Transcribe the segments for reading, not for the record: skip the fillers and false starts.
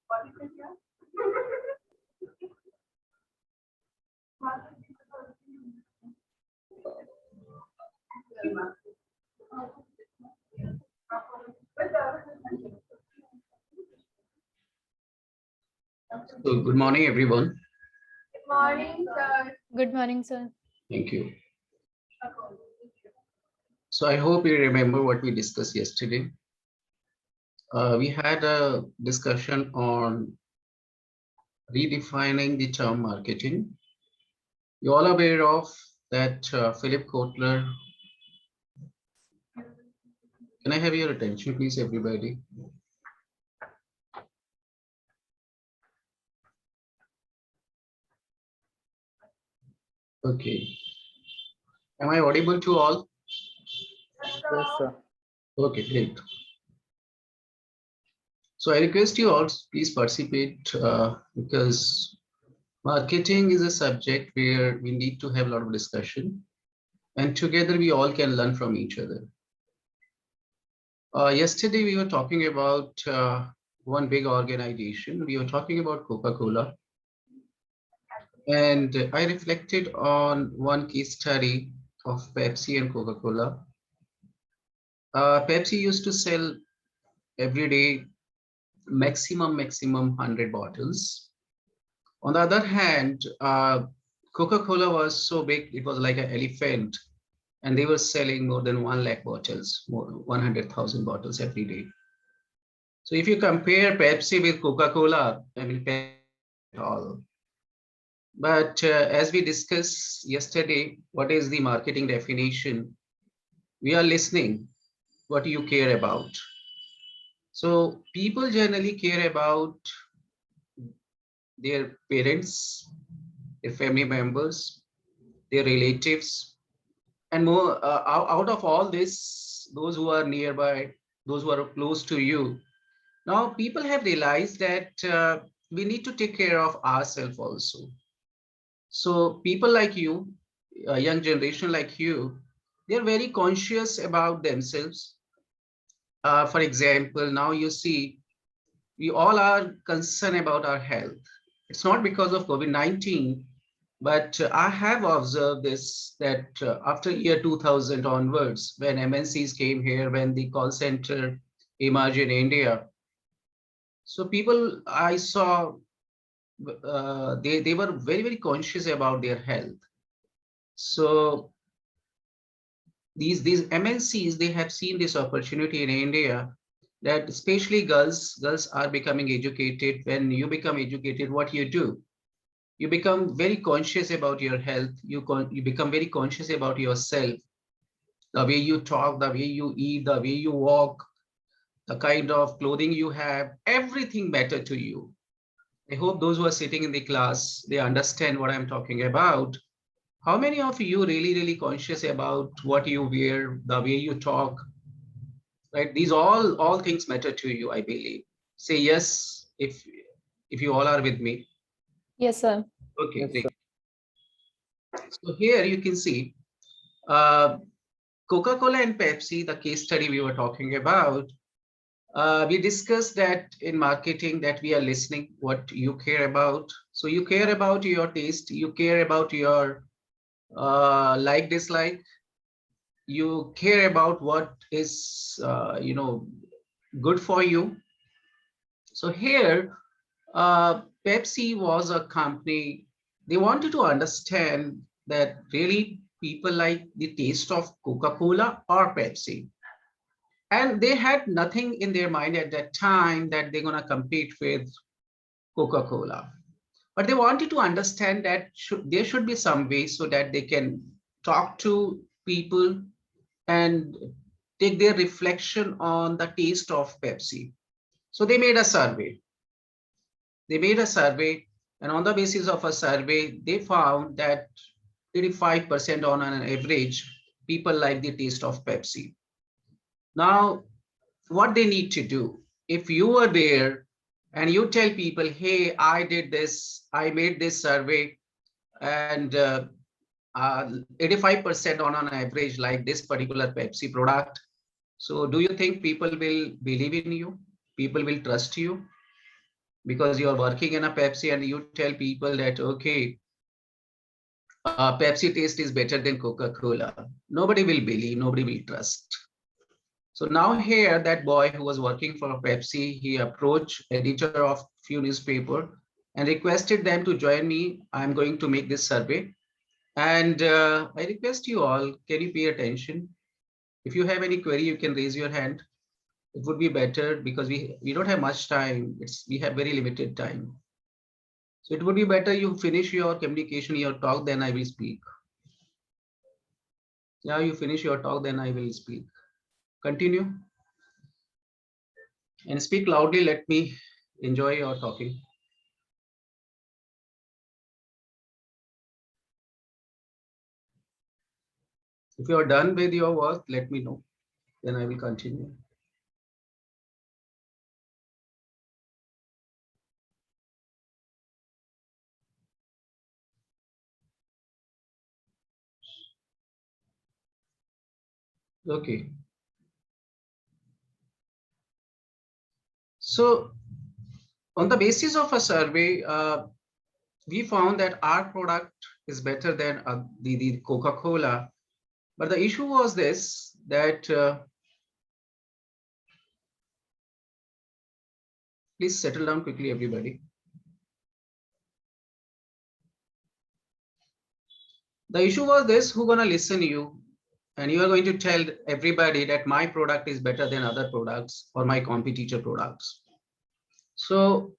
So good morning, everyone. Good morning, sir. Good morning, sir. Thank you. So I hope you remember what we discussed yesterday. We had a discussion on redefining the term marketing. You're all aware of that Philip Kotler. Can I have your attention, please, everybody? Okay. Am I audible to all? Yes, sir. Okay, great. So I request you all, please participate because marketing is a subject where we need to have a lot of discussion, and together we all can learn from each other. Yesterday we were talking about one big organization. We were talking about Coca-Cola, and I reflected on one case study of Pepsi and Coca-Cola. Pepsi used to sell every day maximum 100 bottles. On the other hand, Coca-Cola was so big, it was like an elephant, and they were selling more than 1 lakh bottles, more 100,000 bottles every day. So if you compare Pepsi with Coca-Cola, I mean, Pepsi at all. But as we discussed yesterday, what is the marketing definition? We are listening. What do you care about? So people generally care about their parents, their family members, their relatives, and more out of all this, those who are nearby, those who are close to you. Now people have realized that we need to take care of ourselves also. So people like you, a young generation like you, they're very conscious about themselves. For example, now you see, we all are concerned about our health. It's not because of COVID-19, but I have observed this, that after year 2000 onwards, when MNCs came here, when the call center emerged in India, so people I saw, they were very conscious about their health. So these MNCs, they have seen this opportunity in India, that especially girls are becoming educated. When you become educated, what you do? You become very conscious about your health. You become very conscious about yourself, the way you talk, the way you eat, the way you walk, the kind of clothing you have, everything matter to you. I hope those who are sitting in the class, they understand what I'm talking about. How many of you really conscious about what you wear, the way you talk, right? These all things matter to you, I believe. Say yes if you all are with me. Yes, sir. Okay, Yes, great. sir. So here you can see uh, Coca-Cola and Pepsi, the case study we were talking about. We discussed that in marketing, that we are listening what you care about. So you care about your taste, you care about your like dislike, you care about what is good for you. So here Pepsi was a company, they wanted to understand that really people like the taste of Coca-Cola or Pepsi. And they had nothing in their mind at that time that they're going to compete with Coca-Cola. But they wanted to understand that there should be some way so that they can talk to people and take their reflection on the taste of Pepsi. So they made a survey. They made a survey, and on the basis of a survey, they found that 85% on an average, people like the taste of Pepsi. Now, what they need to do, if you are there and you tell people, hey, I did this, I made this survey, and 85% on an average like this particular Pepsi product. So do you think people will believe in you? People will trust you? because you are working in a Pepsi and you tell people that, okay, Pepsi taste is better than Coca-Cola. Nobody will believe, nobody will trust. So now here, that boy who was working for Pepsi, he approached editor of few newspaper and requested them to join me. I'm going to make this survey. And I request you all, can you pay attention? If you have any query, you can raise your hand. It would be better because we don't have much time. We have very limited time. So it would be better you finish your communication, your talk, then I will speak. Yeah, you finish your talk, then I will speak. Continue and speak loudly. Let me enjoy your talking. If you are done with your work, let me know. Then I will continue. Okay. So on the basis of a survey, we found that our product is better than the Coca-Cola. But the issue was this, that please settle down quickly, everybody. The issue was this, who gonna listen you? And you are going to tell everybody that my product is better than other products or my competitor products. So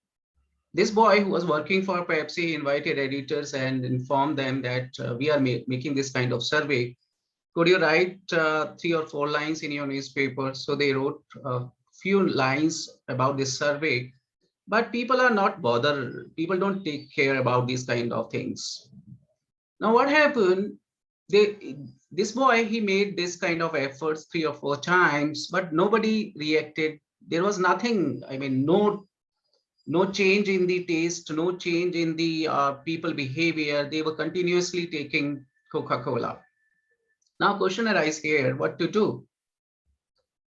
this boy who was working for Pepsi invited editors and informed them that we are making this kind of survey. Could you write 3 or 4 lines in your newspaper? So they wrote a few lines about this survey, but people are not bothered. People don't take care about these kind of things. Now what happened? This boy, he made this kind of efforts 3 or 4 times, but nobody reacted. There was nothing. I mean, no change in the taste, no change in the people behavior. They were continuously taking Coca-Cola. Now question arises here, what to do?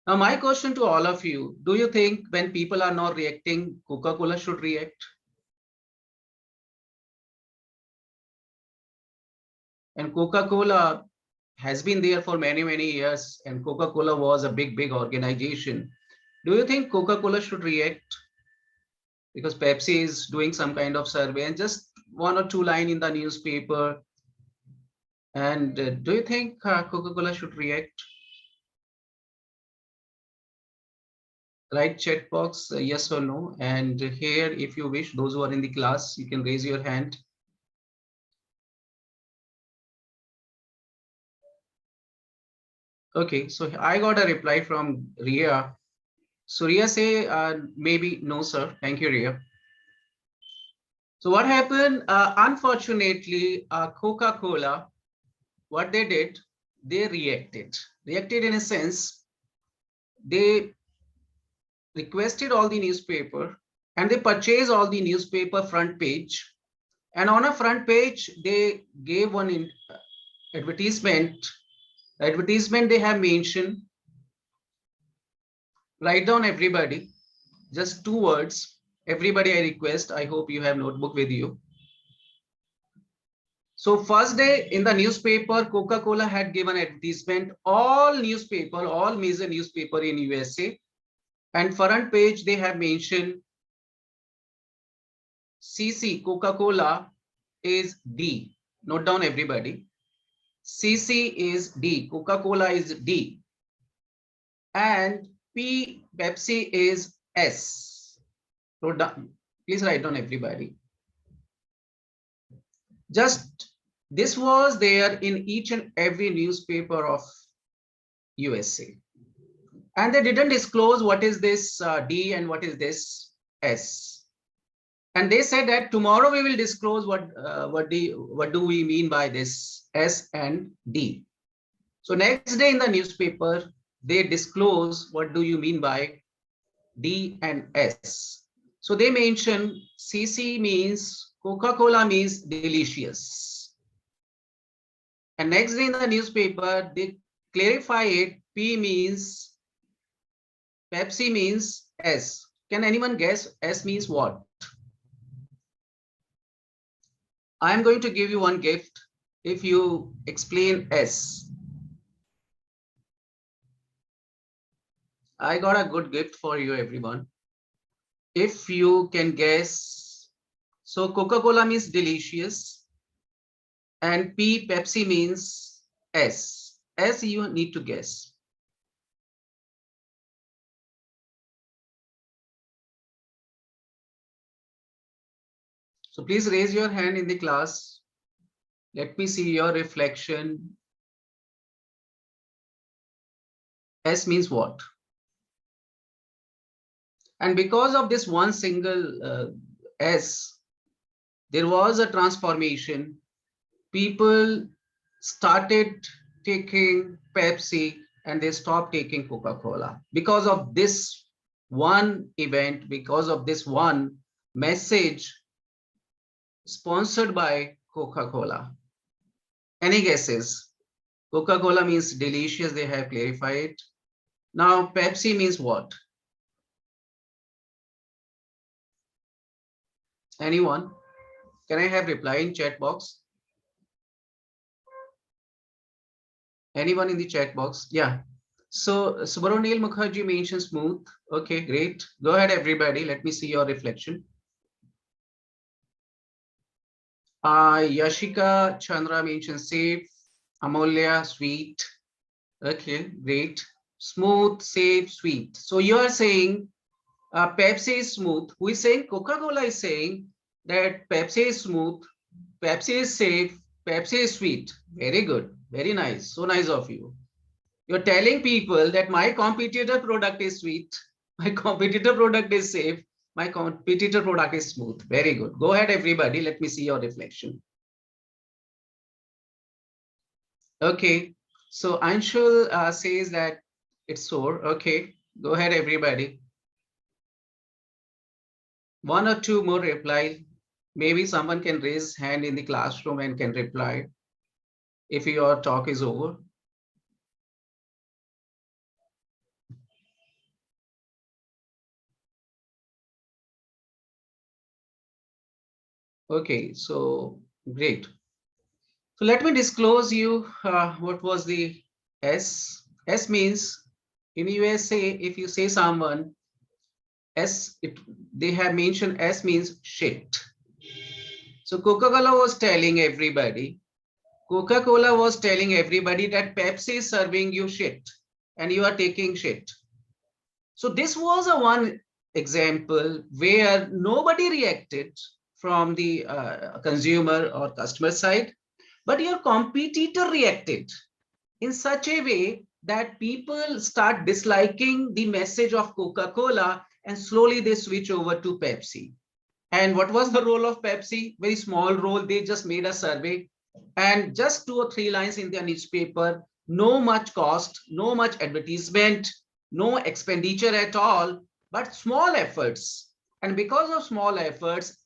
Now my question to all of you, do you think when people are not reacting, Coca-Cola should react? And Coca-Cola has been there for many, many years, and Coca-Cola was a big, big organization. Do you think Coca-Cola should react? Because Pepsi is doing some kind of survey and just 1 or 2 lines in the newspaper. And do you think Coca-Cola should react? Right chat box, yes or no. And here, if you wish, those who are in the class, you can raise your hand. Okay, so I got a reply from Ria. So Ria say, maybe no, sir. Thank you, Ria. So what happened? Unfortunately, Coca-Cola, what they did, they reacted. Reacted in a sense, they requested all the newspaper and they purchased all the newspaper front page. And on a front page, they gave one advertisement. The advertisement they have mentioned, write down everybody, just 2 words. Everybody, I request, I hope you have notebook with you. So first day in the newspaper, Coca-Cola had given advertisement, all newspaper, all major newspaper in USA. And front page, they have mentioned CC, Coca-Cola is D. Note down everybody. CC is D, Coca-Cola is D. And P, Pepsi is S. Note down, please write down everybody. Just this was there in each and every newspaper of USA. And they didn't disclose what is this D and what is this S. And they said that tomorrow we will disclose what do we mean by this S and D. So next day in the newspaper, they disclose what do you mean by D and S. So they mention CC means Coca-Cola means delicious. And next day in the newspaper, they clarify it. P means Pepsi means S. Can anyone guess S means what? I'm going to give you one gift if you explain S. I got a good gift for you, everyone. If you can guess, so Coca-Cola means delicious, and P, Pepsi means S. S you need to guess. So please raise your hand in the class. Let me see your reflection. S means what? And because of this one single S, there was a transformation. People started taking Pepsi and they stopped taking Coca-Cola. Because of this one event, because of this one message sponsored by Coca-Cola. Any guesses? Coca-Cola means delicious, they have clarified. Now Pepsi means what? Anyone? Can I have reply in chat box? Anyone in the chat box? Yeah. So Subharonil Mukherjee mentioned smooth. Okay, great. Go ahead, everybody. Let me see your reflection. Yashika Chandra mentioned safe. Amolya, sweet. Okay, great. Smooth, safe, sweet. So you are saying Pepsi is smooth. Who is saying? Coca-Cola is saying that Pepsi is smooth, Pepsi is safe, Pepsi is sweet. Very good. Very nice. So nice of you. You're telling people that my competitor product is sweet, my competitor product is safe, my competitor product is smooth. Very good. Go ahead, everybody. Let me see your reflection. Okay. So Anshul says that it's sore. Okay. Go ahead, everybody. One or two more reply. Maybe someone can raise hand in the classroom and can reply if your talk is over. Okay, so great. So let me disclose you what was the S. S means in USA, if you say someone S, they have mentioned S means shit. So Coca-Cola was telling everybody, Coca-Cola was telling everybody that Pepsi is serving you shit and you are taking shit. So this was a one example where nobody reacted from the consumer or customer side, but your competitor reacted in such a way that people start disliking the message of Coca-Cola and slowly they switch over to Pepsi. And what was the role of Pepsi? Very small role. They just made a survey and just 2 or 3 lines in their newspaper, no much cost, no much advertisement, no expenditure at all, but small efforts. And because of small efforts,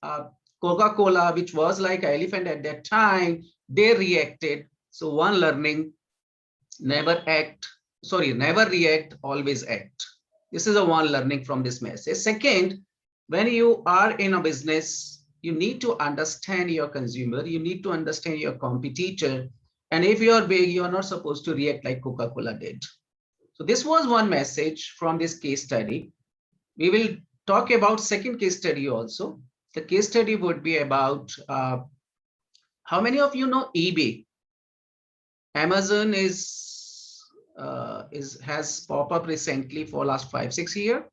Coca-Cola, which was like an elephant at that time, they reacted. So one learning, never react, always act. This is a one learning from this message. Second, when you are in a business, you need to understand your consumer, you need to understand your competitor. And if you are big, you are not supposed to react like Coca-Cola did. So this was one message from this case study. We will talk about second case study also. The case study would be about how many of you know eBay? Amazon has popped up recently for last 5-6 years.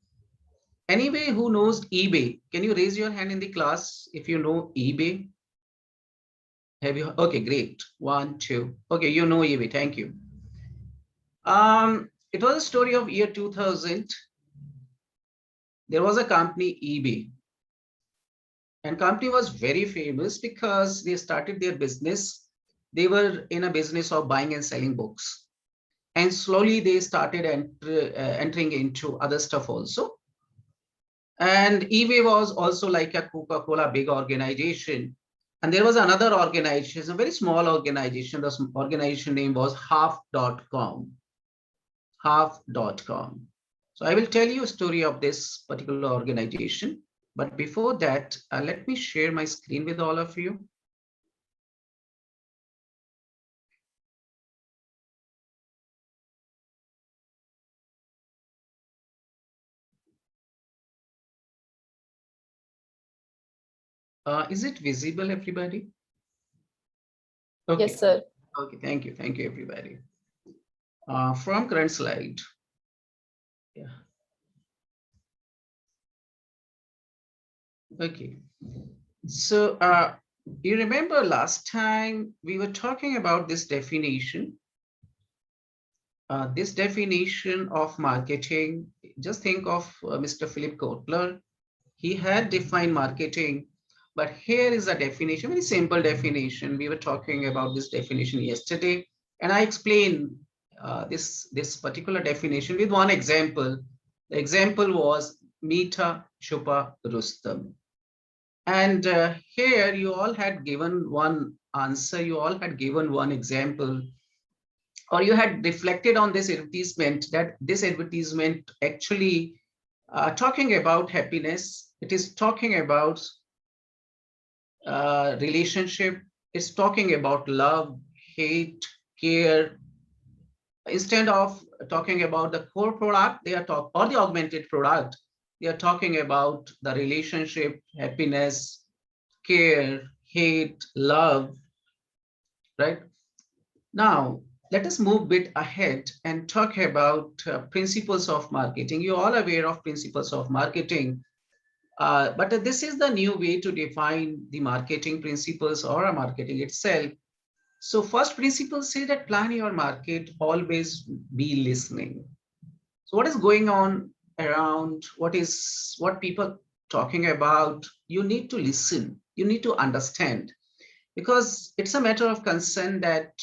Anyway, who knows eBay? Can you raise your hand in the class if you know eBay? Have you? Okay, great. 1, 2. Okay, you know eBay. Thank you. It was a story of year 2000. There was a company eBay, and company was very famous because they started their business. They were in a business of buying and selling books, and slowly they started entering into other stuff also. And eBay was also like a Coca-Cola big organization. And there was another organization, a very small organization. The organization name was half.com. Half.com. So I will tell you a story of this particular organization. But before that, let me share my screen with all of you. Is it visible, everybody? Okay. Yes, sir. Okay, thank you. Thank you, everybody. From current slide. Yeah. Okay. So you remember last time we were talking about this definition. This definition of marketing, just think of Mr. Philip Kotler. He had defined marketing, but here is a definition, very simple definition. We were talking about this definition yesterday, and I explained this particular definition with one example. The example was Mita Chupa Rustam. And here you all had given one answer, you all had given one example, or you had reflected on this advertisement, that this advertisement actually talking about happiness. It is talking about relationship. It's talking about love, hate, care. Instead of talking about the core product, they are talking, or the augmented product, they are talking about the relationship, happiness, care, hate, love, right? Now, let us move a bit ahead and talk about principles of marketing. You're all aware of principles of marketing, but this is the new way to define the marketing principles or a marketing itself. So first principle say that plan your market, always be listening. So what is going on around, what people talking about, you need to listen, you need to understand, because it's a matter of concern that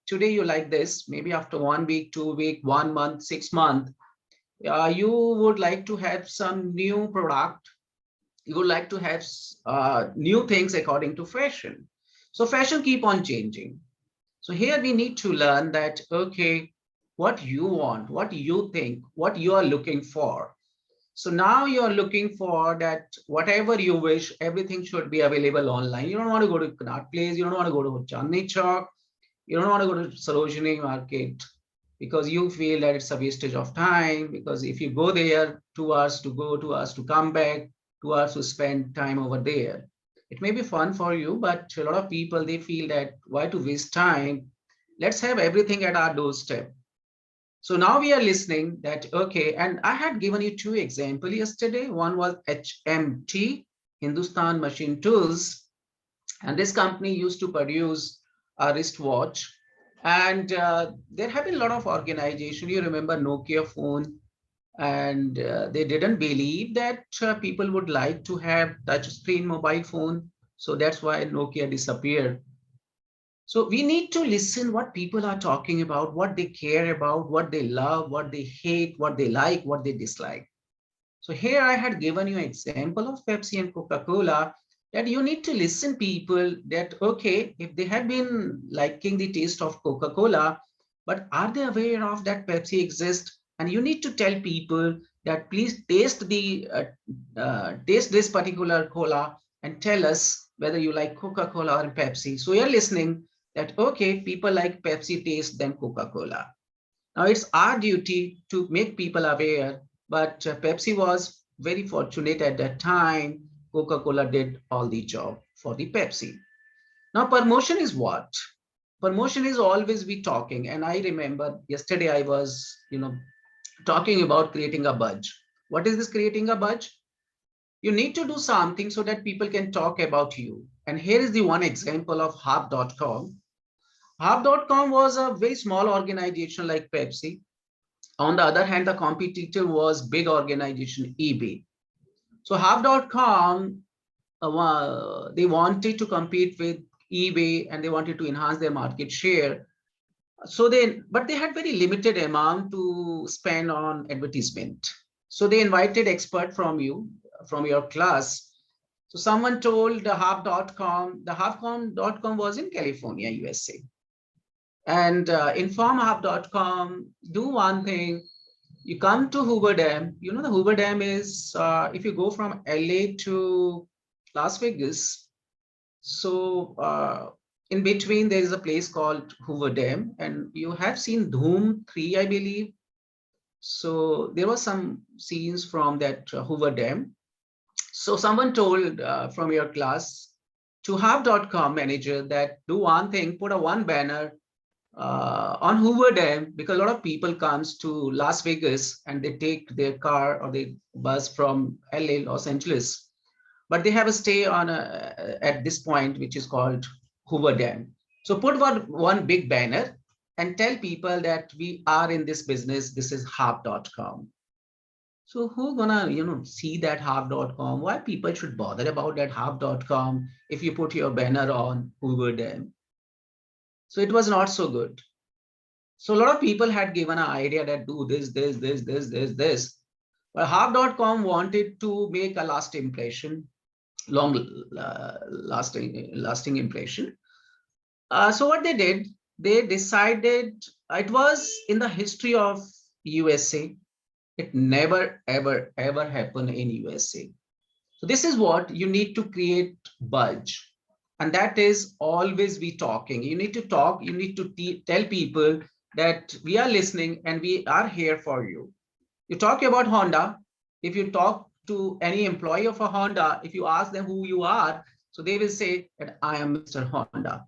today you like this, maybe after 1 week, 2 week, 1 month, 6 months, you would like to have some new product, you would like to have new things according to fashion. So fashion keep on changing. So here we need to learn that, okay, what you want, what you think, what you are looking for. So now you're looking for that whatever you wish, everything should be available online. You don't want to go to Connaught Place, you don't want to go to Chandni Chowk, you don't want to go to Sarojini Market because you feel that it's a wastage of time. Because if you go there, 2 hours to go, 2 hours to come back, 2 hours to spend time over there. It may be fun for you, but a lot of people, they feel that why to waste time? Let's have everything at our doorstep. So now we are listening that, okay, and I had given you 2 examples yesterday. One was HMT, Hindustan Machine Tools, and this company used to produce a wristwatch. And there have been a lot of organization. You remember Nokia phone, and they didn't believe that people would like to have touch screen mobile phone. So that's why Nokia disappeared. So we need to listen what people are talking about, what they care about, what they love, what they hate, what they like, what they dislike. So here I had given you an example of Pepsi and Coca-Cola, that you need to listen people that, okay, if they have been liking the taste of Coca-Cola, but are they aware of that Pepsi exists? And you need to tell people that please taste this particular cola and tell us whether you like Coca-Cola or Pepsi. So you're listening that, okay, people like Pepsi taste than Coca-Cola. Now it's our duty to make people aware, but Pepsi was very fortunate at that time. Coca-Cola did all the job for the Pepsi. Now promotion is what? Promotion is always be talking. And I remember yesterday I was, talking about creating a buzz. What is this creating a buzz? You need to do something so that people can talk about you. And here is the one example of Harp.com. Harp.com was a very small organization like Pepsi. On the other hand, the competitor was big organization eBay. So Harp.com, they wanted to compete with eBay and they wanted to enhance their market share. So but they had very limited amount to spend on advertisement. So they invited expert from your class. So someone told the Harp.com was in California, USA. And inform Harp.com, do one thing. You come to Hoover Dam. You know the Hoover Dam is, if you go from LA to Las Vegas, so in between there is a place called Hoover Dam, and you have seen Dhoom 3, I believe. So there were some scenes from that Hoover Dam. So someone told from your class, to Have.com manager that do one thing, put a one banner on Hoover Dam, because a lot of people comes to Las Vegas and they take their car or they bus from LA, Los Angeles, but they have a stay on at this point, which is called Hoover Dam. So put one big banner and tell people that we are in this business. This is Have.com. So who gonna, see that Have.com? Why people should bother about that Have.com if you put your banner on Hoover Dam? So it was not so good. So a lot of people had given an idea that do this. But Have.com wanted to make a last impression, long lasting impression. So what they did, they decided, it was in the history of USA. It never, ever happened in USA. So this is what you need to create budge. And that is always be talking. You need to talk, you need to tell people that we are listening and we are here for you. You talk about Honda. If you talk to any employee of a Honda, if you ask them who you are, so they will say that I am Mr. Honda.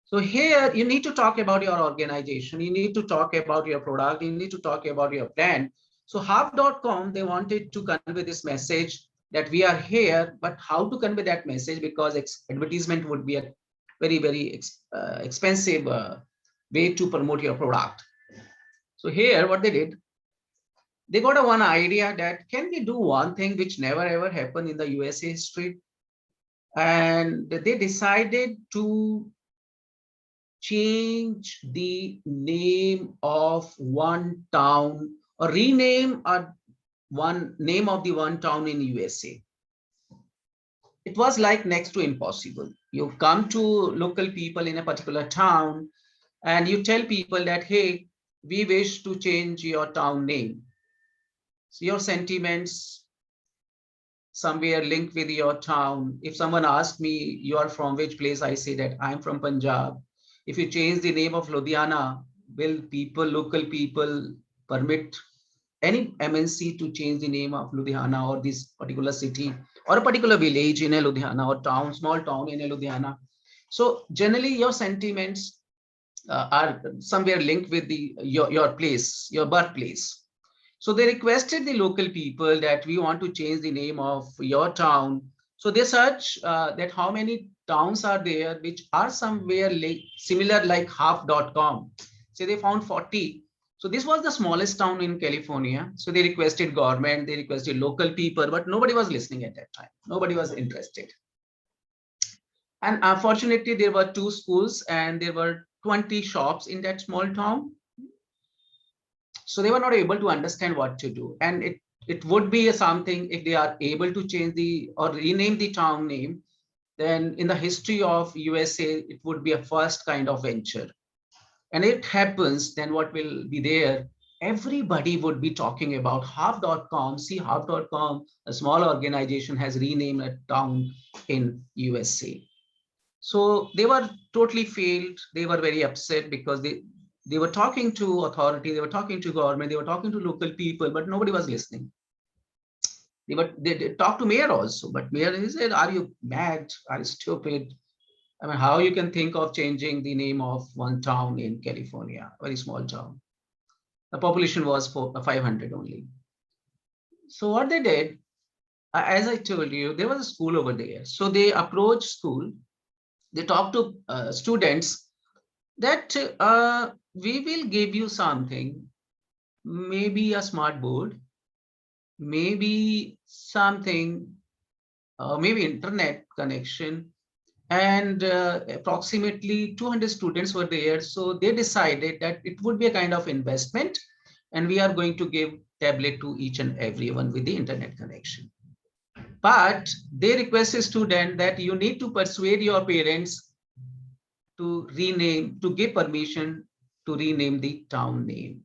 So here you need to talk about your organization. You need to talk about your product. You need to talk about your brand. So Have.com, they wanted to convey this message that we are here, but how to convey that message? Because advertisement would be a very expensive way to promote your product. So here what they did, they got a one idea that can we do one thing which never ever happened in the USA history? And they decided to change the name of one town or rename a one name of the one town in USA. It was like next to impossible. You come to local people in a particular town and you tell people that, hey, we wish to change your town name. So your sentiments somewhere linked with your town. If someone asks me, you are from which place? I say that I'm from Punjab. If you change the name of Ludhiana, will local people permit any MNC to change the name of Ludhiana or this particular city or a particular village in a Ludhiana or town, small town in a Ludhiana? So generally your sentiments are somewhere linked with your place, your birthplace. So they requested the local people that we want to change the name of your town. So they search that how many towns are there which are somewhere like similar like Have.com. So they found 40. So this was the smallest town in California. So they requested government, they requested local people, but nobody was listening at that time. Nobody was interested. And unfortunately, there were 2 schools and there were 20 shops in that small town. So they were not able to understand what to do. And it would be something if they are able to change the or rename the town name, then in the history of USA, it would be a first kind of venture. And it happens, then what will be there? Everybody would be talking about Have.com. See, Have.com, a small organization, has renamed a town in USA. So they were totally failed. They were very upset because they were talking to authority, they were talking to government, they were talking to local people, but nobody was listening. They talked to mayor also, but mayor, he said, are you mad? Are you stupid? I mean, how you can think of changing the name of one town in California, very small town. The population was 500 only. So what they did, as I told you, there was a school over there. So they approached school, they talked to students that we will give you something, maybe a smart board, maybe something, maybe internet connection, and approximately 200 students were there. So they decided that it would be a kind of investment and we are going to give tablet to each and everyone with the internet connection. But they requested student that you need to persuade your parents to rename, to give permission to rename the town name.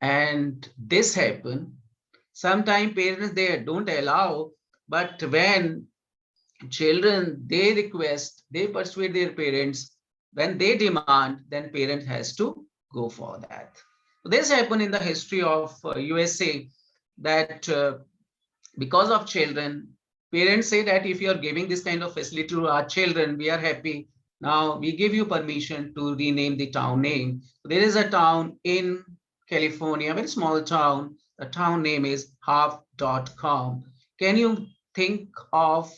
And this happened. Sometimes parents, they don't allow, but when children, they request, they persuade their parents, when they demand, then parent has to go for that. This happened in the history of USA, that because of children, Parents say that if you are giving this kind of facility to our children, we are happy. Now we give you permission to rename the town name. There is a town in California, a very small town. The town name is half.com. Can you think of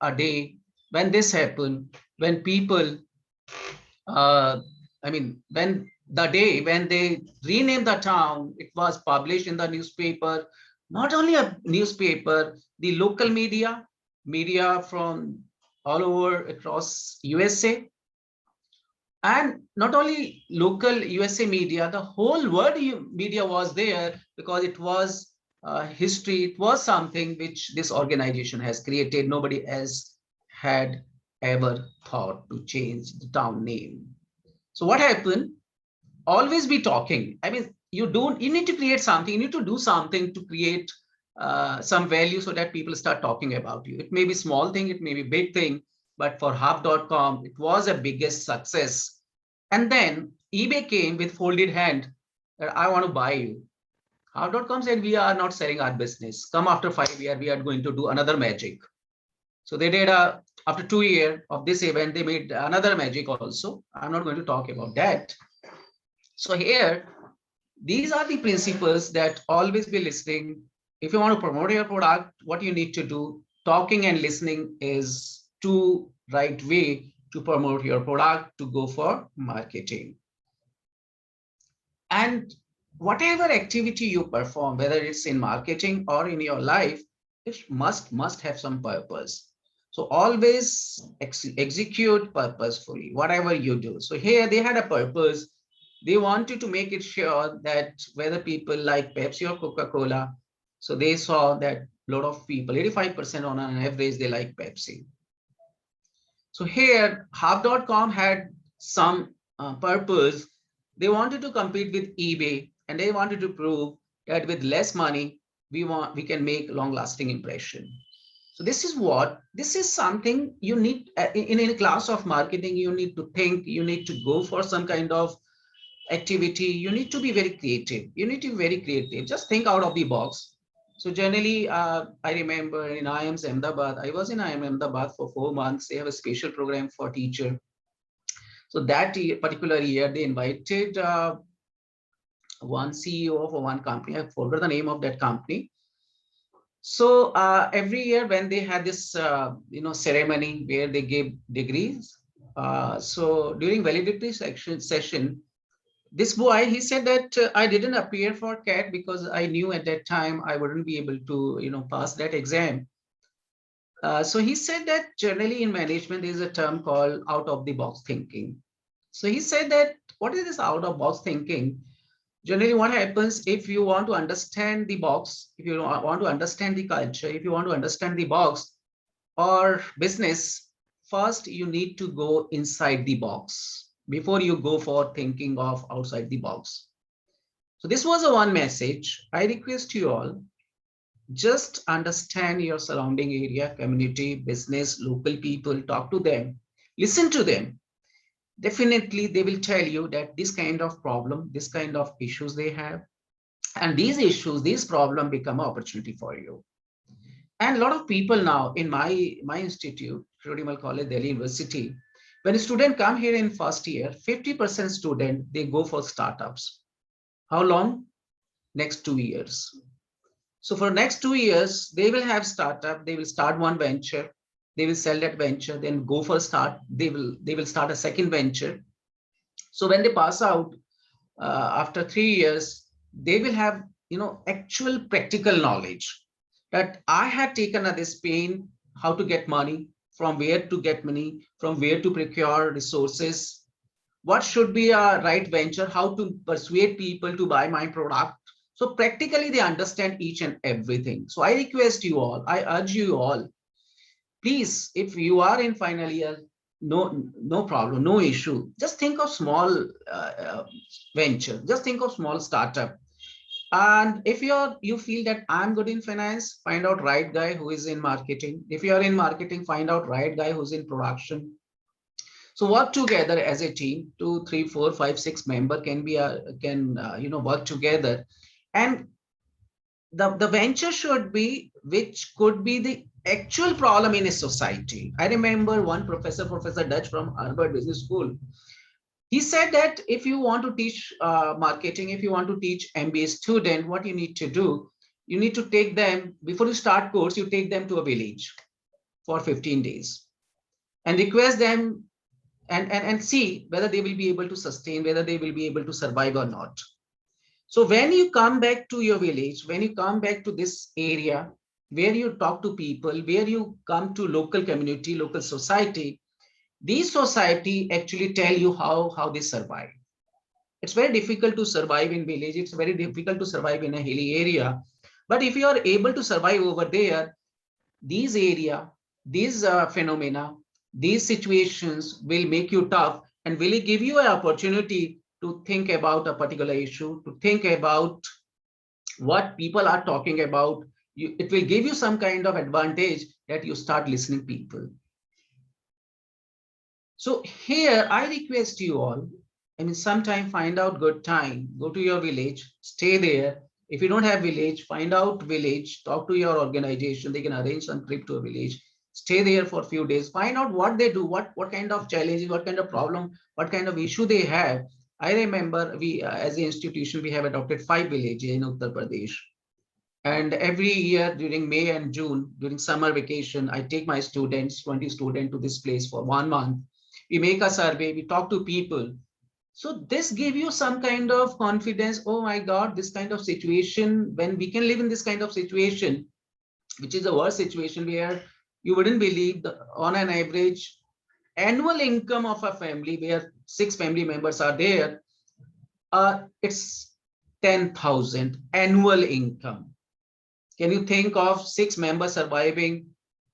a day when this happened, when people, when the day when they renamed the town, it was published in the newspaper, not only a newspaper, the local media from all over across USA, and not only local USA media, the whole world media was there because it was history. It was something which this organization has created. Nobody else had ever thought to change the town name. So what happened? Always be talking. I mean, you need to create something, you need to do something to create some value so that people start talking about you. It may be small thing, it may be big thing, but for half.com, it was a biggest success. And then eBay came with folded hand that I want to buy you. Half.com said, we are not selling our business. Come after 5 years, we are going to do another magic. So they did after 2 years of this event, they made another magic also. I'm not going to talk about that. So here, these are the principles that always be listening. If you want to promote your product, what you need to do, talking and listening is two right way to promote your product, to go for marketing. And whatever activity you perform, whether it's in marketing or in your life, it must have some purpose. So always execute purposefully, whatever you do. So here they had a purpose. They wanted to make it sure that whether people like Pepsi or Coca-Cola, so they saw that a lot of people, 85% on an average, they like Pepsi. So here, half.com had some purpose. They wanted to compete with eBay, and they wanted to prove that with less money, we can make long-lasting impression. So this is something you need in a class of marketing. You need to think, you need to go for some kind of activity. You need to be very creative. You need to be very creative. Just think out of the box. So generally, I remember in IIM Ahmedabad, I was in IIM Ahmedabad for 4 months. They have a special program for teacher. So that particular year, they invited one CEO of one company. I forgot the name of that company. So every year when they had this, ceremony where they gave degrees. So during validity session, this boy, he said that I didn't appear for CAT because I knew at that time I wouldn't be able to, pass that exam. So he said that generally in management, there is a term called out of the box thinking. So he said that what is this out of box thinking? Generally, what happens if you want to understand the box, if you want to understand the culture, if you want to understand the box or business, first you need to go inside the box before you go for thinking of outside the box. So this was a one message. I request you all, just understand your surrounding area, community, business, local people, talk to them, listen to them. Definitely they will tell you that this kind of problem, this kind of issues they have, and these issues, these problems become an opportunity for you. And a lot of people now in my institute, Shrimal College, Delhi University, when a student come here in first year, 50% student, they go for startups. How long? Next 2 years. So for next 2 years, they will have startup, they will start one venture, they will sell that venture, then go for start, they will start a second venture. So when they pass out after 3 years, they will have actual practical knowledge that I had taken this pain, how to get money, from where to get money, from where to procure resources, what should be a right venture, how to persuade people to buy my product. So practically they understand each and everything. So I request you all, I urge you all, please, if you are in final year, no problem, no issue. Just think of small venture, just think of small startup. And if you feel that I'm good in finance, find out right guy who is in marketing. If you are in marketing, find out right guy who's in production. So work together as a team. 2, 3, 4, 5, 6 member can work together and the venture should be which could be the actual problem in a society. I remember one professor, Professor Dutch from Harvard Business School. He said that if you want to teach marketing, if you want to teach MBA student, what you need to do, you need to take them, before you start course, you take them to a village for 15 days and request them and see whether they will be able to sustain, whether they will be able to survive or not. So when you come back to your village, when you come back to this area, where you talk to people, where you come to local community, local society, these society actually tell you how they survive. It's very difficult to survive in village. It's very difficult to survive in a hilly area. But if you are able to survive over there, these area, these phenomena, these situations will make you tough and will give you an opportunity to think about a particular issue, to think about what people are talking about. It will give you some kind of advantage that you start listening people. So here I request you all, I mean, sometime find out good time, go to your village, stay there. If you don't have village, find out village, talk to your organization. They can arrange some trip to a village, stay there for a few days, find out what they do, what kind of challenges, what kind of problem, what kind of issue they have. I remember we, as an institution, we have adopted 5 villages in Uttar Pradesh. And every year during May and June, during summer vacation, I take my students, 20 students to this place for 1 month. We make a survey, we talk to people. So this give you some kind of confidence. Oh my God, this kind of situation, when we can live in this kind of situation, which is a worst situation where you wouldn't believe on an average annual income of a family where 6 family members are there, it's 10,000 annual income. Can you think of 6 members surviving?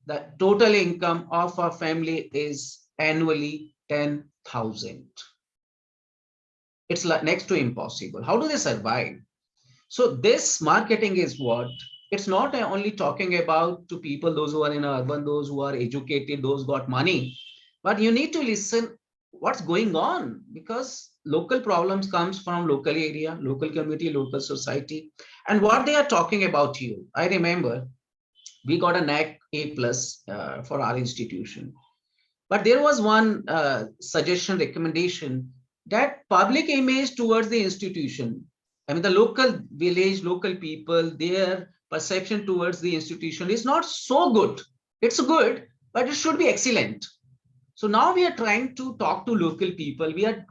The total income of a family is annually 10,000. It's like next to impossible. How do they survive? So this marketing is what, it's not only talking about to people, those who are in urban, those who are educated, those got money, but you need to listen what's going on, because local problems comes from local area, local community, local society, and what they are talking about you. I remember we got a NAC A plus for our institution. But there was one suggestion, recommendation, that public image towards the institution. I mean, the local village, local people, their perception towards the institution is not so good. It's good, but it should be excellent. So now we are trying to talk to local people. We are,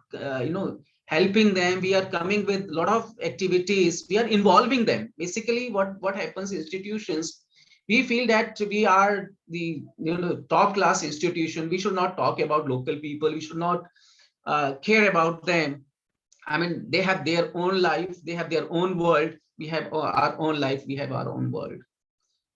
helping them. We are coming with a lot of activities. We are involving them. Basically, what happens? Institutions, we feel that we are the top class institution. We should not talk about local people. We should not care about them. I mean, they have their own life. They have their own world. We have our own life. We have our own world.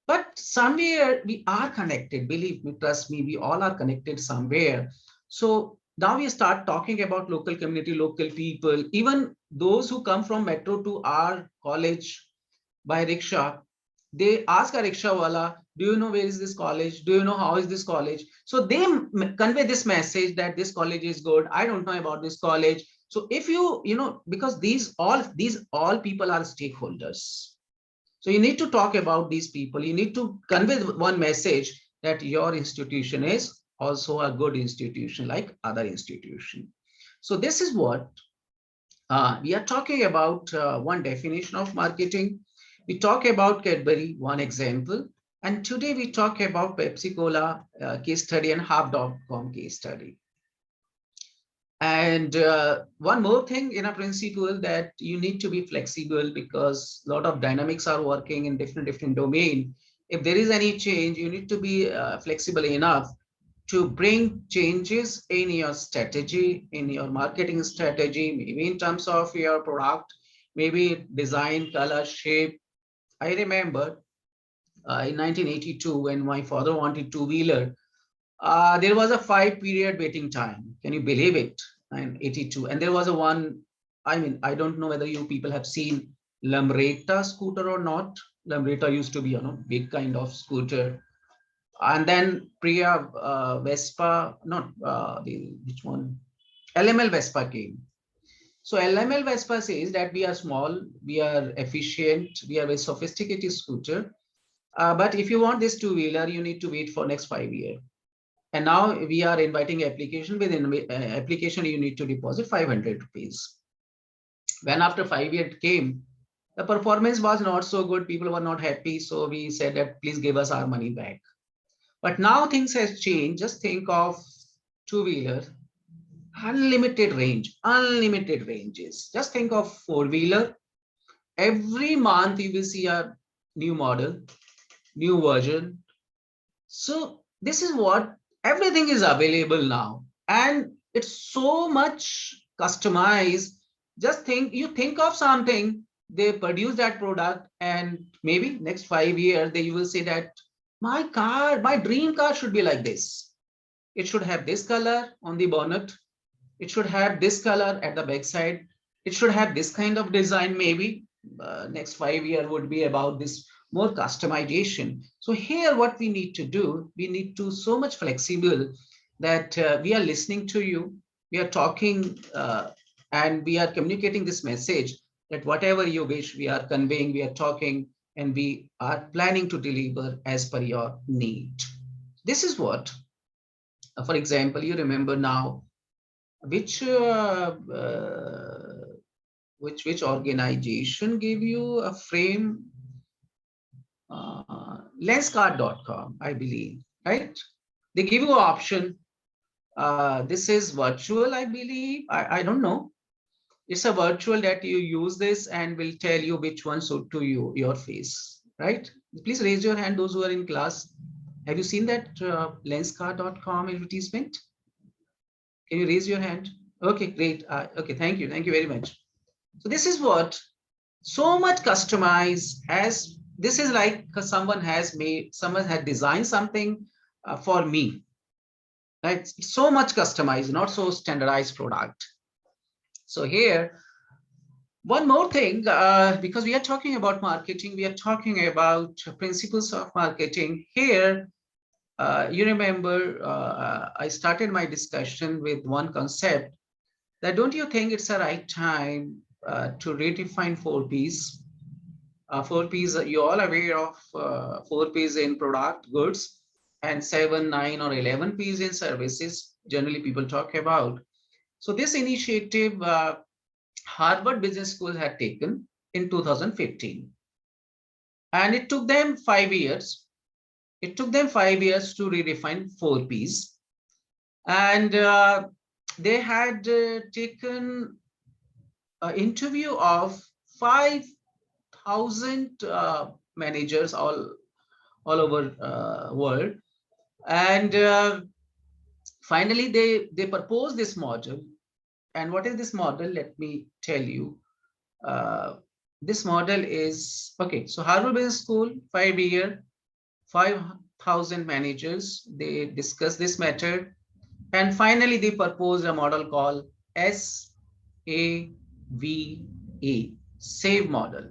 But somewhere we are connected. Believe me, trust me, we all are connected somewhere. So now we start talking about local community, local people, even those who come from metro to our college by rickshaw. They ask a rickshawala, do you know where is this college? Do you know how is this college? So they convey this message that this college is good. I don't know about this college. So if because these all people are stakeholders. So you need to talk about these people. You need to convey one message that your institution is also a good institution like other institution. So this is what we are talking about, one definition of marketing. We talk about Cadbury, one example. And today we talk about Pepsi Cola case study and Half.com case study. And one more thing in a principle, that you need to be flexible, because a lot of dynamics are working in different domain. If there is any change, you need to be flexible enough to bring changes in your strategy, in your marketing strategy, maybe in terms of your product, maybe design, color, shape. I remember in 1982, when my father wanted two-wheeler, there was a 5-period waiting time. Can you believe it? In 82. And there was a one, I mean, I don't know whether you people have seen Lambretta scooter or not. Lambretta used to be, big kind of scooter. And then Priya Vespa, not which one? LML Vespa came. So LML Vespa says that we are small, we are efficient, we are a sophisticated scooter. But if you want this two-wheeler, you need to wait for next 5 years. And now we are inviting application. Within application, you need to deposit 500 rupees. When after 5 years came, the performance was not so good. People were not happy. So we said that please give us our money back. But now things has changed. Just think of two-wheeler, unlimited ranges. Just think of four-wheeler. Every month you will see a new model, new version. So this is what everything is available now. And it's so much customized. Just think, you think of something, they produce that product, and maybe next 5 years, they will say that my car, my dream car should be like this. It should have this color on the bonnet. It should have this color at the backside. It should have this kind of design. Maybe next 5 years would be about this more customization. So here, what we need to do, we need to so much flexible that we are listening to you. We are talking and we are communicating this message that whatever you wish, we are conveying, we are talking, and we are planning to deliver as per your need. This is what, for example, you remember now which which organization gave you a frame? Lenscard.com, I believe, right? They give you an option. This is virtual, I believe. I don't know. It's a virtual that you use this and will tell you which one suit to you, your face, right? Please raise your hand, those who are in class. Have you seen that lenscard.com advertisement? Can you raise your hand? Okay, great. Okay, thank you. Thank you very much. So this is what, so much customized, as this is like someone has designed something for me, right? It's so much customized, not so standardized product. So here, one more thing, because we are talking about marketing, we are talking about principles of marketing. Here, you remember, I started my discussion with one concept that don't you think it's the right time to redefine 4Ps? 4Ps, you're all aware of 4Ps in product goods and 7, 9, or 11 Ps in services. Generally, people talk about. So this initiative, Harvard Business School had taken in 2015. And it took them 5 years. It took them 5 years to redefine 4Ps. And they had taken an interview of 5,000 managers all over world. And finally, they proposed this model. And what is this model? Let me tell you. This model is, okay, so Harvard Business School, 5 year, 5,000 managers, they discussed this matter. And finally, they proposed a model called S.A.V.E, S.A.V.E model.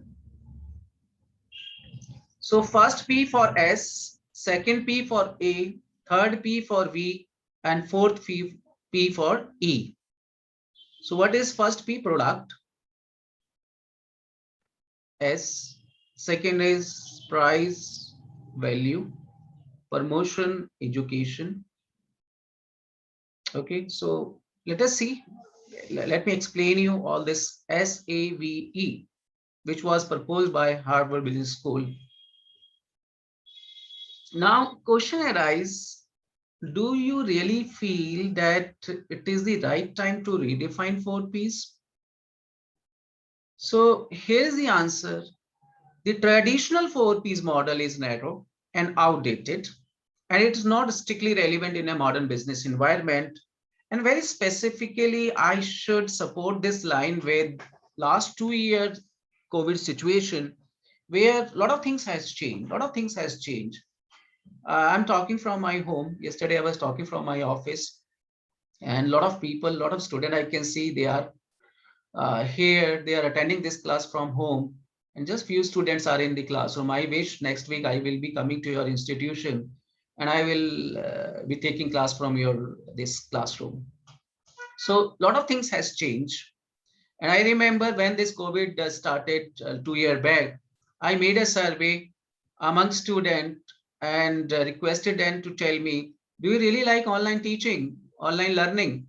So first P for S, second P for A, third P for V, and fourth P for E. So what is first P? Product. S. Second is price, value, promotion, education. Okay, so let us see. Let me explain you all this S.A.V.E, which was proposed by Harvard Business School. Now, question arises, do you really feel that it is the right time to redefine 4Ps? So here's the answer. The traditional 4Ps model is narrow and outdated, and it is not strictly relevant in a modern business environment. And very specifically, I should support this line with last 2 years COVID situation, where a lot of things has changed. I'm talking from my home. Yesterday, I was talking from my office, and a lot of people, a lot of students, I can see they are here, they are attending this class from home, and just few students are in the class. So my wish, next week I will be coming to your institution, and I will be taking class from this classroom. So a lot of things has changed, And I remember when this COVID started 2 years back, I made a survey among students and requested them to tell me, do you really like online teaching, online learning?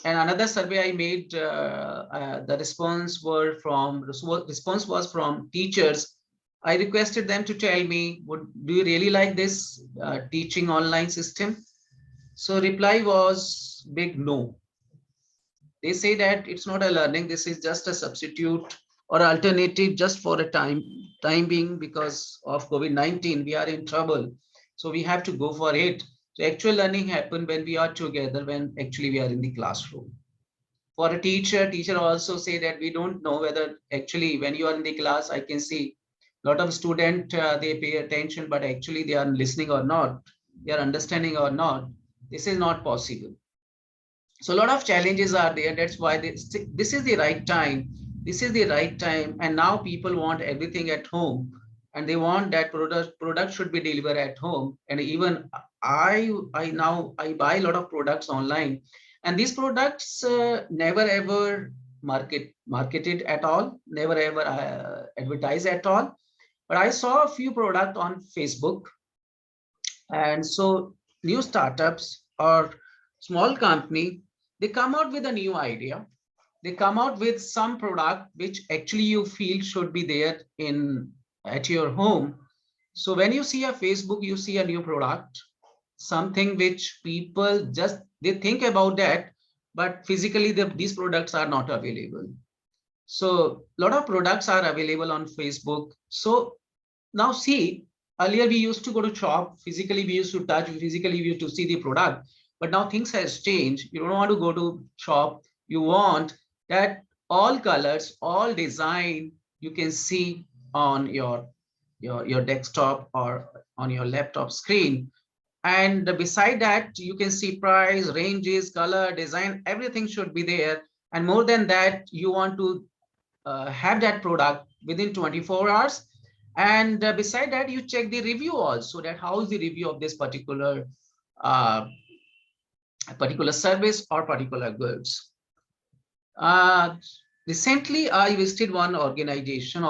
And another survey I made, the response was from teachers. I requested them to tell me, do you really like this teaching online system? So reply was big no. They say that it's not a learning, this is just a substitute or alternative just for a time being. Because of COVID-19 we are in trouble, so we have to go for it. So actual learning happen when we are together, when actually we are in the classroom. For a teacher also say that we don't know whether actually when you are in the class, I can see a lot of student, they pay attention, but actually they are listening or not, they are understanding or not. This is not possible. So a lot of challenges are there. That's why this is the right time. This is the right time. And now people want everything at home, and they want that product should be delivered at home. And even I buy a lot of products online, and these products never ever marketed at all, never ever advertise at all. But I saw a few products on Facebook. And so new startups or small company, they come out with a new idea. They come out with some product which actually you feel should be there in at your home. So when you see a Facebook, you see a new product, something which people just they think about that, but physically these products are not available. So a lot of products are available on Facebook. So now see, earlier we used to go to shop, physically we used to touch, physically we used to see the product, but now things has changed. You don't want to go to shop, you want that all colors, all design you can see on your desktop or on your laptop screen. And beside that, you can see price, ranges, color, design, everything should be there. And more than that, you want to have that product within 24 hours. And beside that, you check the review also, that how is the review of this uh, particular service or particular goods. Uh, Recently, I visited one organization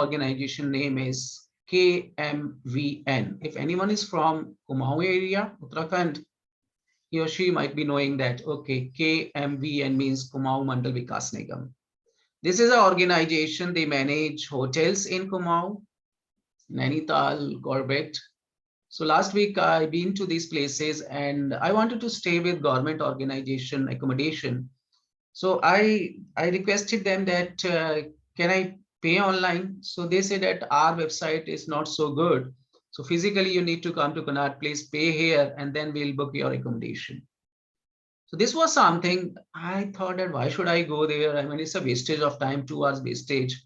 name is KMVN. If anyone is from Kumaon area, Uttarakhand, he or she might be knowing that, okay, KMVN means Kumaon Mandal Vikas Nigam. This is an organization, they manage hotels in Kumaon, Nainital, Corbett. So last week I've been to these places and I wanted to stay with government organization accommodation. So I requested them that can I pay online? So they said that our website is not so good. So physically you need to come to Connaught Place, pay here, and then we'll book your accommodation. So this was something I thought that why should I go there? I mean, it's a wastage of time, 2 hours wastage.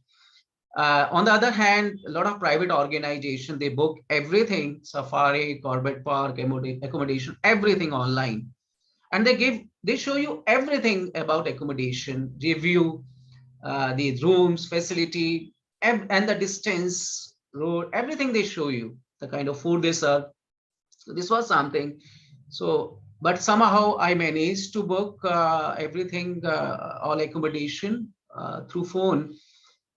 On the other hand, a lot of private organization, they book everything, safari, Corbett Park, accommodation, everything online. And they show you everything about accommodation, review, the rooms, facility, and the distance, road, everything they show you, the kind of food they serve. So this was something. So, but somehow I managed to book everything, all accommodation through phone.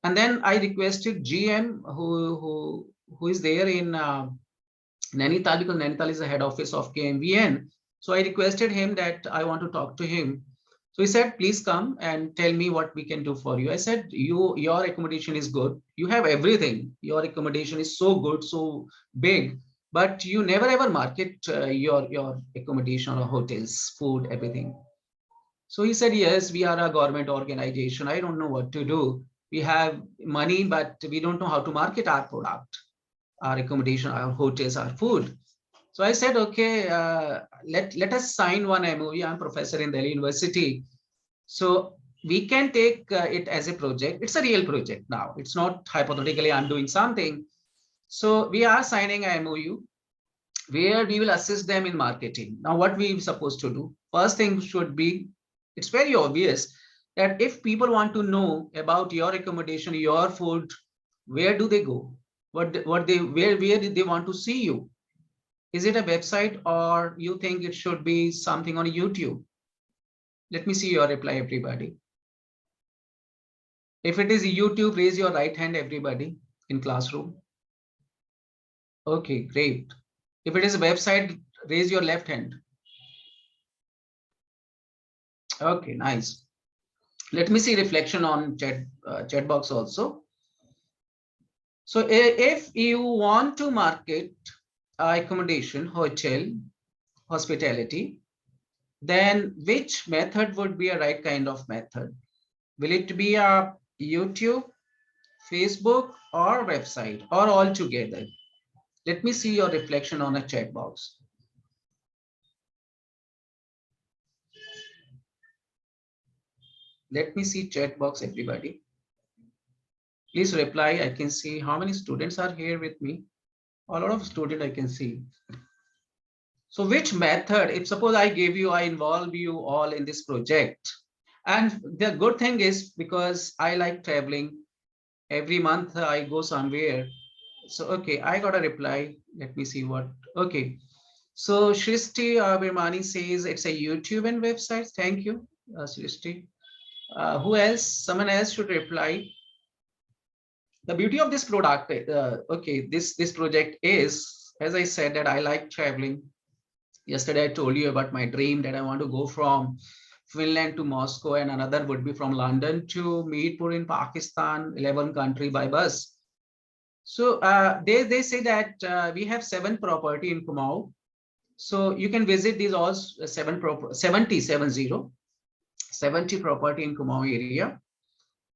And then I requested GM who is there in Nainital, because Nainital is the head office of KMVN. So I requested him that I want to talk to him. So he said, please come and tell me what we can do for you. I said, your accommodation is good. You have everything. Your accommodation is so good, so big, but you never ever market your accommodation or hotels, food, everything. So he said, yes, we are a government organization. I don't know what to do. We have money, but we don't know how to market our product, our accommodation, our hotels, our food. So I said, okay, let us sign one MOU. I'm professor in Delhi University. So we can take it as a project. It's a real project now. It's not hypothetically I'm doing something. So we are signing a MOU where we will assist them in marketing. Now, what we supposed to do? First thing should be, it's very obvious that if people want to know about your accommodation, your food, where do they go? Where did they want to see you? Is it a website, or you think it should be something on YouTube? Let me see your reply, everybody. If it is YouTube, raise your right hand, everybody in classroom. Okay, great. If it is a website, raise your left hand. Okay, nice. Let me see reflection on chat box also. So if you want to market accommodation, hotel, hospitality, then which method would be a right kind of method? Will it be a YouTube, Facebook, or website, or all together? Let me see your reflection on a chat box. Let me see chat box, everybody. Please reply. I can see how many students are here with me. A lot of students I can see. So which method, if suppose I involve you all in this project, and the good thing is because I like traveling, every month I go somewhere. So, okay, I got a reply. Let me see what, okay. So Shristi Birmani says it's a YouTube and website. Thank you, Shristi. Who else? Someone else should reply. The beauty of this product, okay, this project is, as I said, that I like traveling. Yesterday, I told you about my dream that I want to go from Finland to Moscow, and another would be from London to Meerpur in Pakistan, 11 country by bus. So they say that we have 7 property in Kumaon. So you can visit these all 70 property in Kumaon area,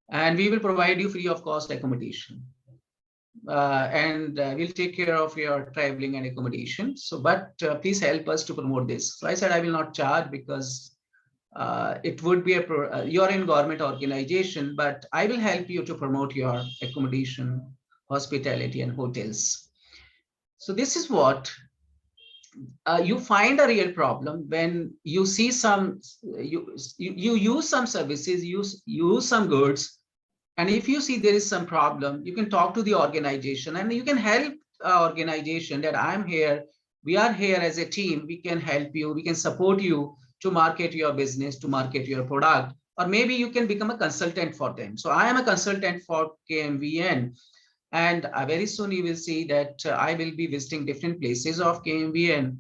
and we will provide you free of cost accommodation. And we'll take care of your traveling and accommodation. So, but please help us to promote this. So I said I will not charge because it would be you're in government organization, but I will help you to promote your accommodation, hospitality, and hotels. So this is what you find a real problem when you see some you use some services, use some goods, and if you see there is some problem, you can talk to the organization and you can help organization that I'm here, we are here as a team, we can help you, we can support you to market your business, to market your product, or maybe you can become a consultant for them. So I am a consultant for KMVN, and very soon you will see that I will be visiting different places of KMVN.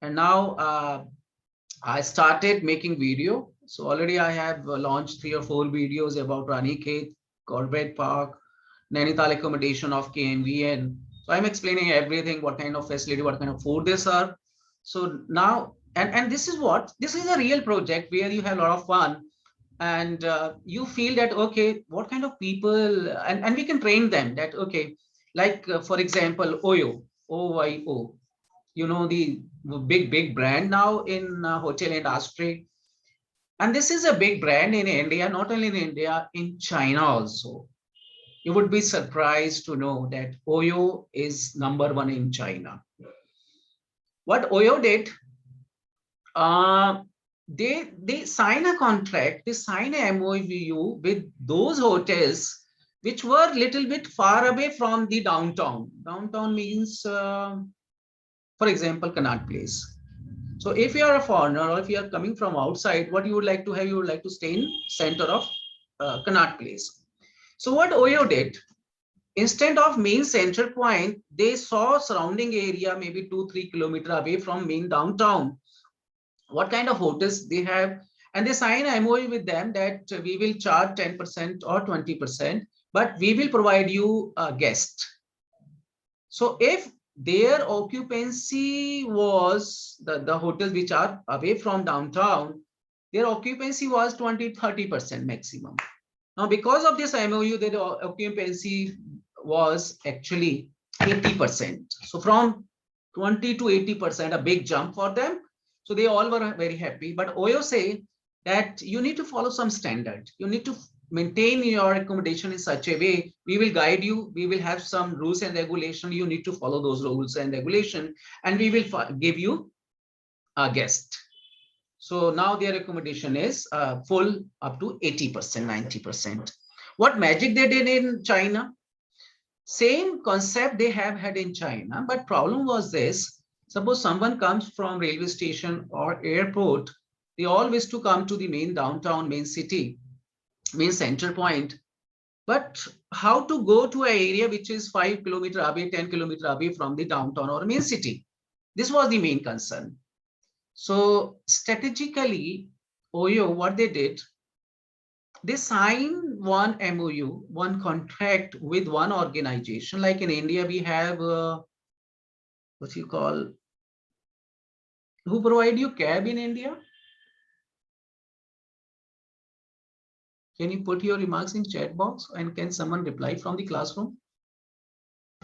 And now I started making video. So already I have launched 3 or 4 videos about Ranikhet, Corbett Park, Nainital accommodation of KMVN. So I'm explaining everything, what kind of facility, what kind of food they serve. So now, and this is a real project where you have a lot of fun, and you feel that, okay, what kind of people, and we can train them that, okay, like for example, OYO, you know, the big brand now in hotel industry. And this is a big brand in India, not only in India, in China also. You would be surprised to know that OYO is #1 in China. What OYO did, uh, they sign a contract, they sign a MOU with those hotels which were little bit far away from the downtown. Downtown means, for example, Connaught Place. So if you are a foreigner or if you are coming from outside, what you would like to have, you would like to stay in center of Connaught Place. So what OYO did, instead of main center point, they saw surrounding area maybe 2-3 kilometers away from main downtown, what kind of hotels they have, and they sign a MOU with them that we will charge 10% or 20%, but we will provide you a guest. So if their occupancy was the hotels which are away from downtown, their occupancy was 20-30% maximum. Now, because of this MOU, their occupancy was actually 80%. So from 20 to 80%, a big jump for them. So they all were very happy. But OYO say that you need to follow some standard. You need to maintain your accommodation in such a way. We will guide you. We will have some rules and regulation. You need to follow those rules and regulation, and we will give you a guest. So now their accommodation is full up to 80%, 90%. What magic they did in China? Same concept they have had in China, but problem was this. Suppose someone comes from railway station or airport, they all wish to come to the main downtown, main city, main center point. but how to go to an area which is 5 kilometers away, 10 kilometers away from the downtown or main city. This was the main concern. So strategically, OYO, what they did, they signed one MOU, one contract with one organization. Like in India, we have what you call, who provide you cab in India? Can you put your remarks in chat box and can someone reply from the classroom?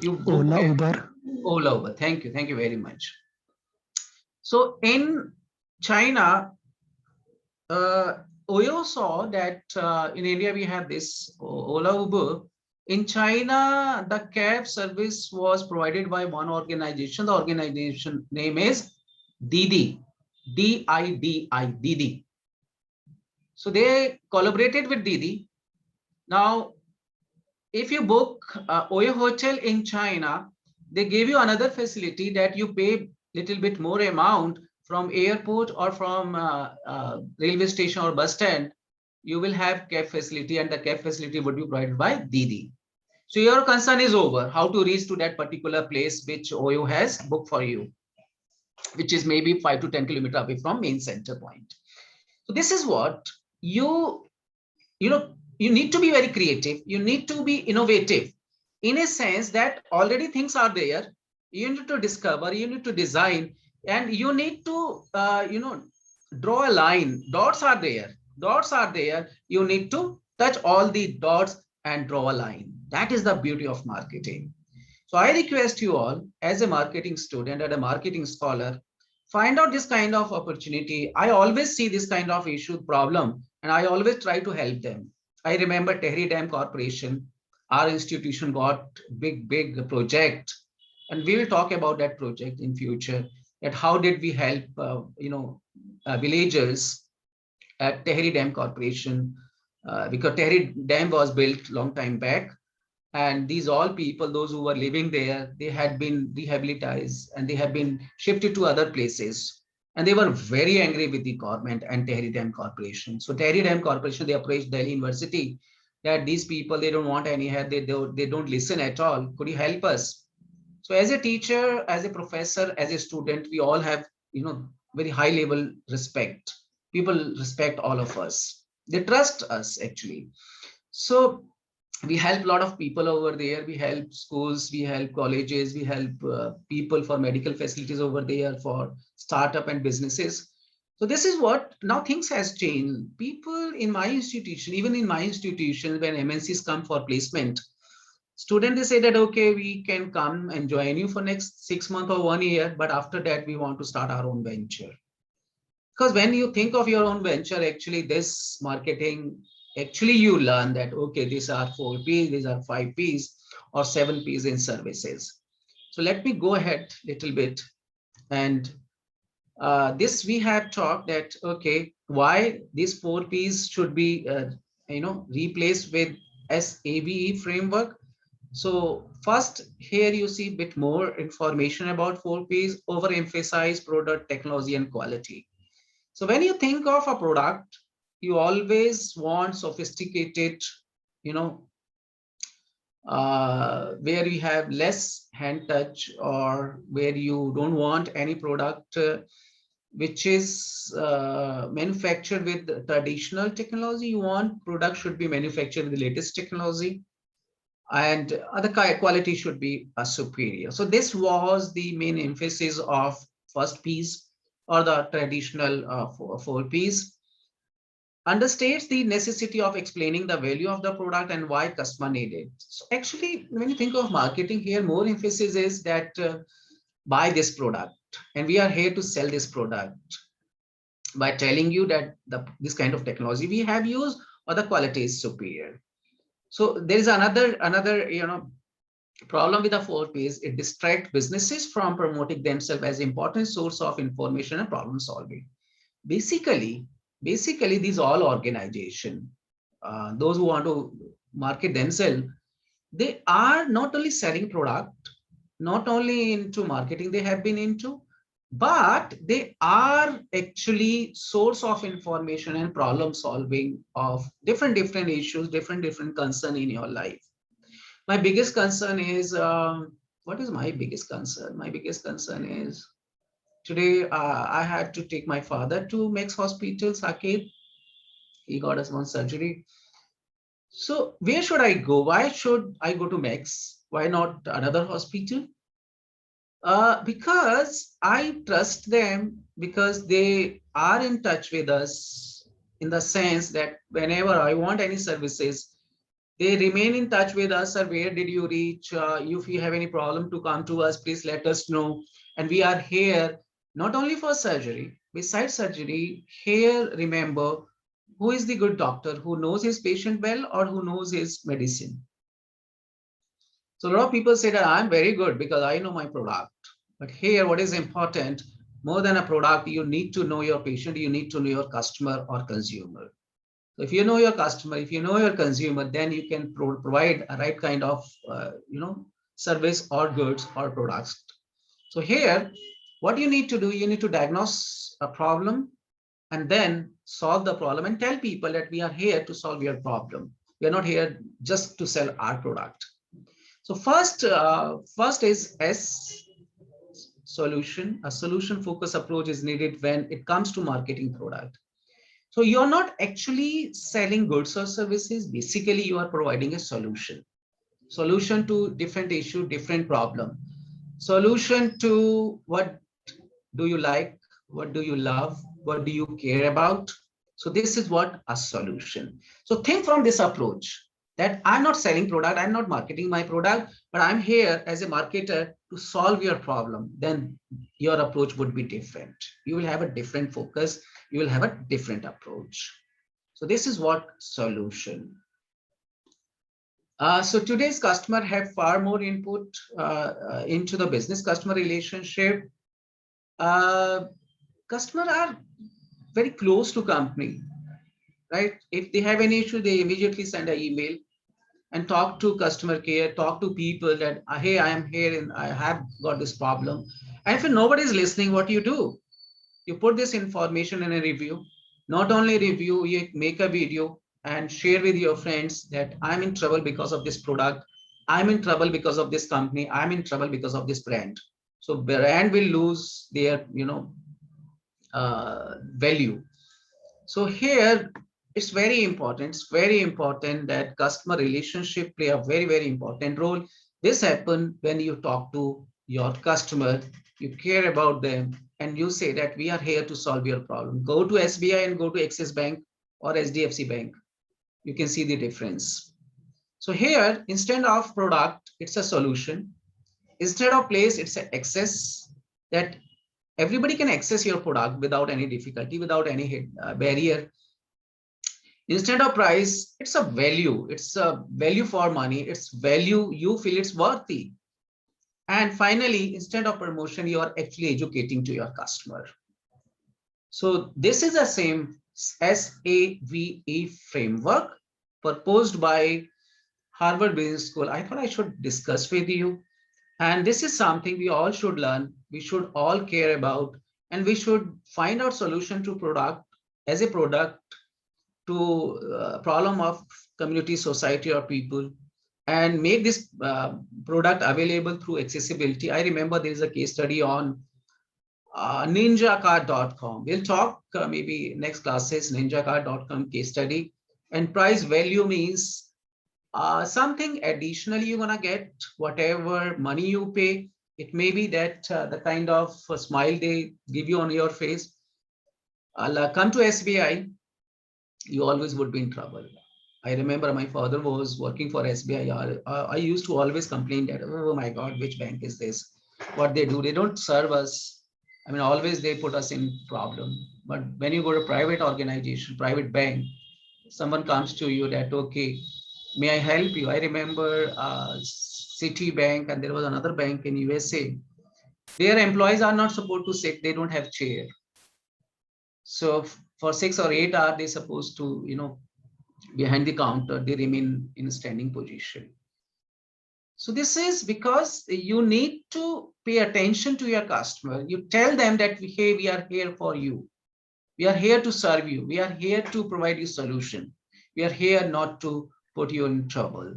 You book Ola, cab. Uber. Ola, Uber. Thank you. Thank you very much. So in China, Oyo saw that in India we have this Ola Uber. In China, the cab service was provided by one organization. The organization name is Didi, D-I-D-I, Didi. So they collaborated with Didi. Now, if you book Oyo Hotel in China, they give you another facility that you pay little bit more amount from airport or from railway station or bus stand. You will have cab facility, and the cab facility would be provided by Didi. So your concern is over, how to reach to that particular place which Oyo has booked for you, which is maybe 5 to 10 kilometers away from main center point. So this is what you know, you need to be very creative. You need to be innovative in a sense that already things are there. You need to discover, you need to design, and you need to, draw a line. Dots are there. Dots are there. You need to touch all the dots and draw a line. That is the beauty of marketing. So I request you all, as a marketing student and a marketing scholar, find out this kind of opportunity. I always see this kind of issue problem, and I always try to help them. I remember Tehri Dam Corporation, our institution got big project, and we will talk about that project in future. That how did we help, villagers at Tehri Dam Corporation, because Tehri Dam was built long time back, and these all people, those who were living there, they had been rehabilitated and they have been shifted to other places, and they were very angry with the government and Tehri Dam Corporation. So Tehri Dam Corporation, they approached Delhi University that these people, they don't want any help, they don't listen at all, could you help us? So as a teacher, as a professor, as a student, we all have, very high level respect. People respect all of us, they trust us actually. So we help a lot of people over there. We help schools, we help colleges, we help people for medical facilities over there, for startup and businesses. So this is what now things has changed. People in my institution, even in my institution, when MNCs come for placement, students, they say that, okay, we can come and join you for next 6 months or 1 year, but after that we want to start our own venture. Because when you think of your own venture, actually this marketing, actually you learn that, okay, these are 4 Ps, these are 5 Ps or 7 Ps in services. So let me go ahead a little bit. And this we have talked that, okay, why these 4 Ps should be, replaced with S.A.V.E. framework. So first, here you see a bit more information about 4 Ps: overemphasize product, technology, and quality. So when you think of a product, you always want sophisticated, you know, where you have less hand touch, or where you don't want any product which is manufactured with traditional technology. You want product should be manufactured with the latest technology, and other quality should be superior. So this was the main emphasis of first piece, or the traditional 4 Ps. Understates the necessity of explaining the value of the product and why customer need it. So actually, when you think of marketing here, more emphasis is that buy this product, and we are here to sell this product by telling you that this kind of technology we have used, or the quality is superior. So there is another problem with the 4 Ps. It distracts businesses from promoting themselves as important source of information and problem solving. Basically, these all organization, those who want to market themselves, they are not only selling product, not only into marketing they have been into, but they are actually source of information and problem solving of different issues, different concern in your life. My biggest concern is, what is my biggest concern? My biggest concern is today I had to take my father to Max Hospital, Saket. He got a small surgery. So where should I go? Why should I go to Max? Why not another hospital? Because I trust them, because they are in touch with us in the sense that whenever I want any services, they remain in touch with us. Or where did you reach? If you have any problem to come to us, please let us know. And we are here not only for surgery. Besides surgery, here remember who is the good doctor, who knows his patient well or who knows his medicine. So a lot of people say that I'm very good because I know my product. But here, what is important, more than a product, you need to know your patient, you need to know your customer or consumer. So if you know your customer, if you know your consumer, then you can provide a right kind of service or goods or products. So here, what you need to do, you need to diagnose a problem and then solve the problem and tell people that we are here to solve your problem. We are not here just to sell our product. So first is S, solution. A solution focused approach is needed when it comes to marketing product. So you're not actually selling goods or services. Basically, you are providing a solution to different issue, different problem. Solution to what do you like? What do you love? What do you care about? So this is what a solution. So think from this approach that I'm not selling product, I'm not marketing my product, but I'm here as a marketer to solve your problem. Then your approach would be different. You will have a different focus. You will have a different approach. So this is what solution. So today's customer have far more input into the business customer relationship. Uh, Customer are very close to company, right? If they have any issue, they immediately send an email and talk to customer care, talk to people that, hey, I am here and I have got this problem. And if nobody is listening, what do? You put this information in a review. Not only review, you make a video and share with your friends that I'm in trouble because of this product. I'm in trouble because of this company. I'm in trouble because of this brand. So brand will lose their, value. So here it's very important. It's very important that customer relationship play a very important role. This happen when you talk to your customer, you care about them, and you say that we are here to solve your problem. Go to SBI and go to Axis Bank or SDFC Bank. You can see the difference. So here, instead of product, it's a solution. Instead of place, it's an access, that everybody can access your product without any difficulty, without any barrier. Instead of price, it's a value. It's a value for money. It's value you feel it's worthy. And finally, instead of promotion, you are actually educating to your customer. So this is the same S.A.V.E. framework proposed by Harvard Business School. I thought I should discuss with you. And this is something we all should learn. We should all care about, and we should find out solution to product as a product to problem of community, society, or people, and make this product available through accessibility. I remember there is a case study on ninjacard.com. We'll talk maybe next classes, ninjacard.com case study. And price value means something additionally you're gonna get, whatever money you pay. It may be that the kind of smile they give you on your face. Come to SBI, you always would be in trouble. I remember my father was working for SBI. I used to always complain that, oh my God, which bank is this? What they do, they don't serve us. I mean, always they put us in problem. But when you go to private organization, private bank, someone comes to you that, okay, may I help you? I remember Citibank, and there was another bank in USA. Their employees are not supposed to sit. They don't have chair. So for 6 or 8 hours, they're supposed to, behind the counter, they remain in a standing position. So this is because you need to pay attention to your customer. You tell them that, hey, we are here for you. We are here to serve you. We are here to provide you solution. We are here not to put you in trouble.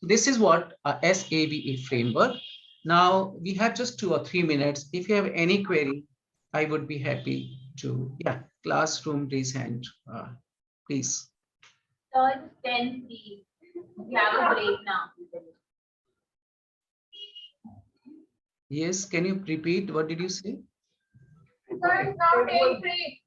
This is what a S.A.V.E. framework. Now we have just 2 or 3 minutes. If you have any query, I would be happy to, yeah, classroom, raise hand, please. Third 10, please. We have a break now. Yes, can you repeat? What did you say? Sir, now take break.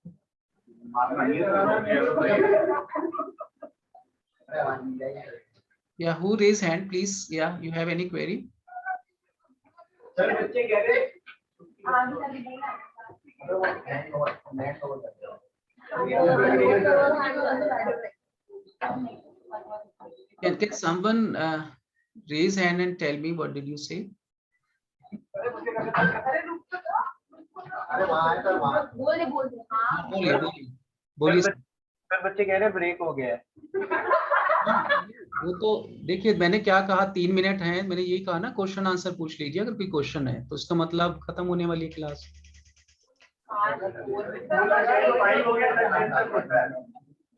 Yeah, who raised hand, please? Yeah, you have any query? Can someone raise hand and tell me what did you say? बोलिए बच्चे कह रहे हैं break हो गया है। वो तो देखिए मैंने क्या कहा 3 मिनट हैं, मैंने यही कहा ना क्वेश्चन आंसर पूछ लीजिए अगर कोई क्वेश्चन है तो इसका मतलब खत्म होने वाली है क्लास।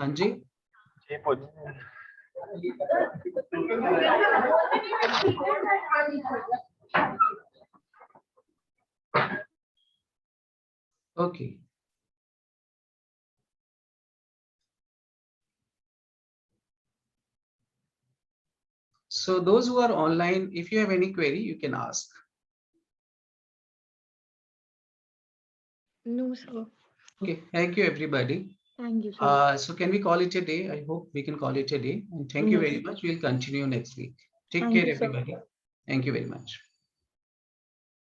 हाँ जी okay So those who are online, if you have any query, you can ask. No, sir. Okay, thank you, everybody. Thank you, sir. So can we call it a day? I hope we can call it a day. And thank you very much. We'll continue next week. Take Thank care, you, sir. everybody. Thank you very much.